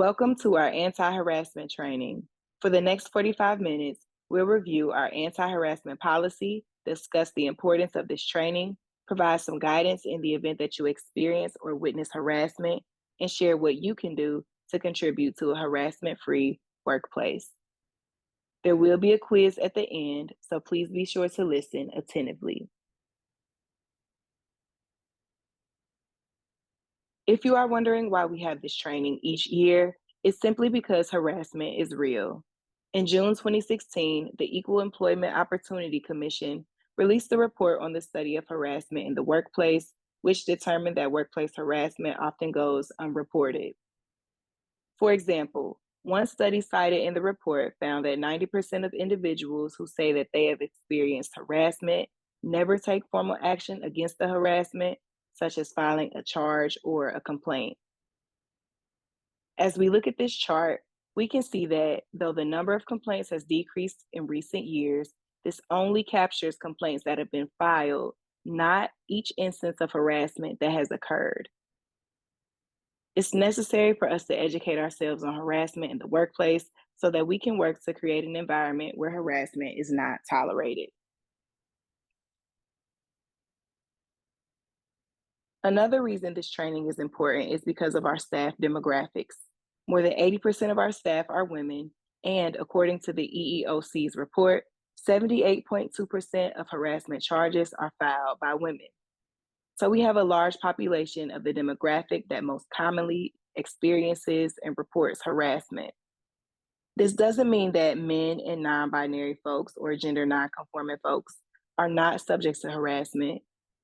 Welcome to our anti-harassment training. For the next 45 minutes, we'll review our anti-harassment policy, discuss the importance of this training, provide some guidance in the event that you experience or witness harassment, and share what you can do to contribute to a harassment-free workplace. There will be a quiz at the end, so please be sure to listen attentively. If you are wondering why we have this training each year, it's simply because harassment is real. In June 2016, the Equal Employment Opportunity Commission released a report on the study of harassment in the workplace, which determined that workplace harassment often goes unreported. For example, one study cited in the report found that 90% of individuals who say that they have experienced harassment never take formal action against the harassment, such as filing a charge or a complaint. As we look at this chart, we can see that though the number of complaints has decreased in recent years, this only captures complaints that have been filed, not each instance of harassment that has occurred. It's necessary for us to educate ourselves on harassment in the workplace so that we can work to create an environment where harassment is not tolerated. Another reason this training is important is because of our staff demographics. More than 80% of our staff are women, and according to the EEOC's report, 78.2% of harassment charges are filed by women. So we have a large population of the demographic that most commonly experiences and reports harassment. This doesn't mean that men and non-binary folks or gender non-conforming folks are not subject to harassment.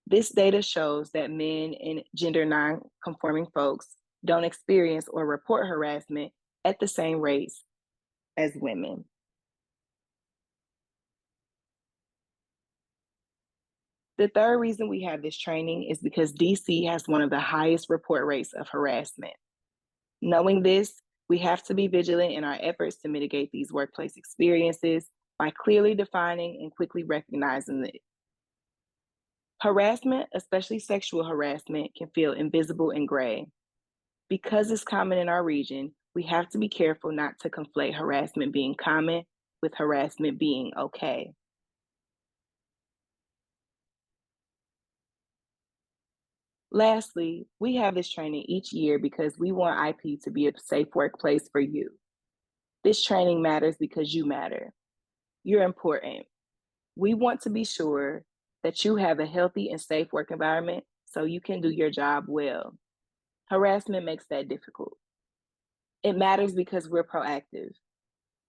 This data shows that men and gender non-conforming folks don't experience or report harassment at the same rates as women. The third reason we have this training is because DC has one of the highest report rates of harassment. Knowing this, we have to be vigilant in our efforts to mitigate these workplace experiences by clearly defining and quickly recognizing it. Harassment, especially sexual harassment, can feel invisible and gray. Because it's common in our region, we have to be careful not to conflate harassment being common with harassment being okay. Lastly, we have this training each year because we want IP to be a safe workplace for you. This training matters because you matter. You're important. We want to be sure that you have a healthy and safe work environment so you can do your job well. Harassment makes that difficult. It matters because we're proactive.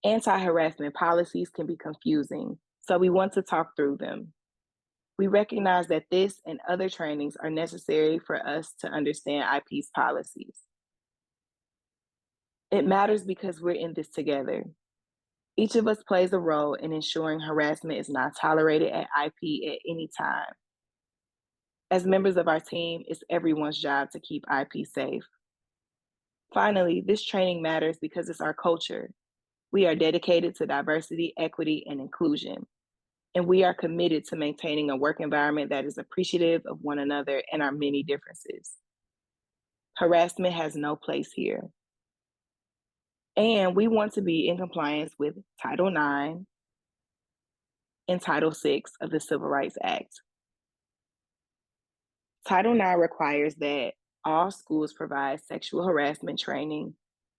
Anti-harassment policies can be confusing, so we want to talk through them. We recognize that this and other trainings are necessary for us to understand IP's policies. It matters because we're in this together. Each of us plays a role in ensuring harassment is not tolerated at IP at any time. As members of our team, it's everyone's job to keep IP safe. Finally, this training matters because it's our culture. We are dedicated to diversity, equity, and inclusion. And we are committed to maintaining a work environment that is appreciative of one another and our many differences. Harassment has no place here. And we want to be in compliance with Title IX and Title VI of the Civil Rights Act. Title IX requires that all schools provide sexual harassment training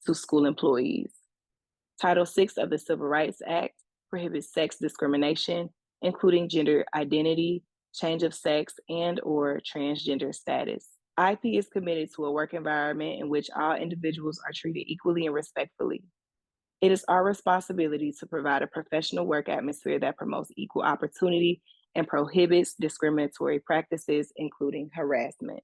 to school employees. Title VI of the Civil Rights Act prohibits sex discrimination, including gender identity, change of sex, and/or transgender status. IP is committed to a work environment in which all individuals are treated equally and respectfully. It is our responsibility to provide a professional work atmosphere that promotes equal opportunity and prohibits discriminatory practices, including harassment.